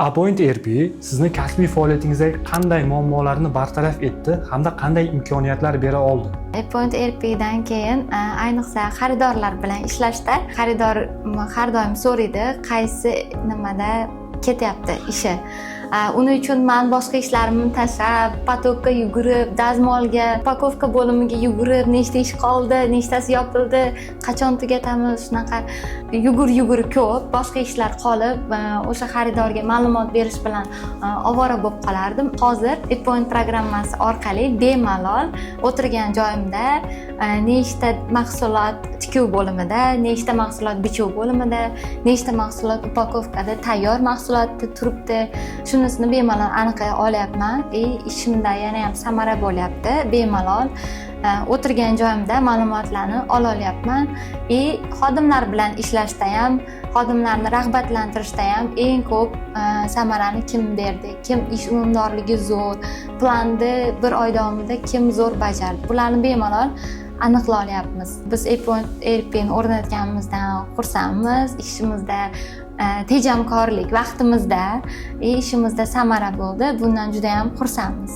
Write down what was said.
Apoint ERP sizni kasbiy faoliyatingizdagi qanday muammolarni bartaraf etdi hamda qanday imkoniyatlar bera oldi? Apoint ERPdan keyin ayniqsa xaridorlar bilan ishlashda xaridor har doim so'raydi qaysi nimada ketyapti ishi. Uning uchun men boshqa ishlarimni tashlab, potokka yugurib, dazmolga, upakovka bo'limiga yugurib, nechta ish qoldi, nechtasi yopildi, qachon tugatamiz, shunaqa yugur ko'p, boshqa ishlar qolib, o'sha xaridorga ma'lumot berish bilan ovora bo'lib qolardim. Hozir Apoint programmasi orqali bemalol o'tirgan joyimda nechta mahsulot tikuv bo'limida, nechta mahsulot bichuv bo'limida, nechta mahsulot upakovkada tayyor mahsulotda turibdi. Shunisini bemalol aniqlay olyapman. Ishimda yana ham samara bo'lyapti. Bemalol o'tirgan joyimda ma'lumotlarni ola olyapman. Xodimlar bilan ishlashda ham, xodimlarni rag'batlantirishda ham eng ko'p samarani kim berdi, kim ish unumdorligi zo'r, planni bir oy davomida kim zo'r bajardi. Bularni bemalol aniqlay olyapmiz. Biz Apoint ERPni o'rnatganimizdan xursandmiz. Ishimizda tejamkorlik, vaqtimizda ishimizda samara bo'ldi. Bundan juda ham xursandmiz.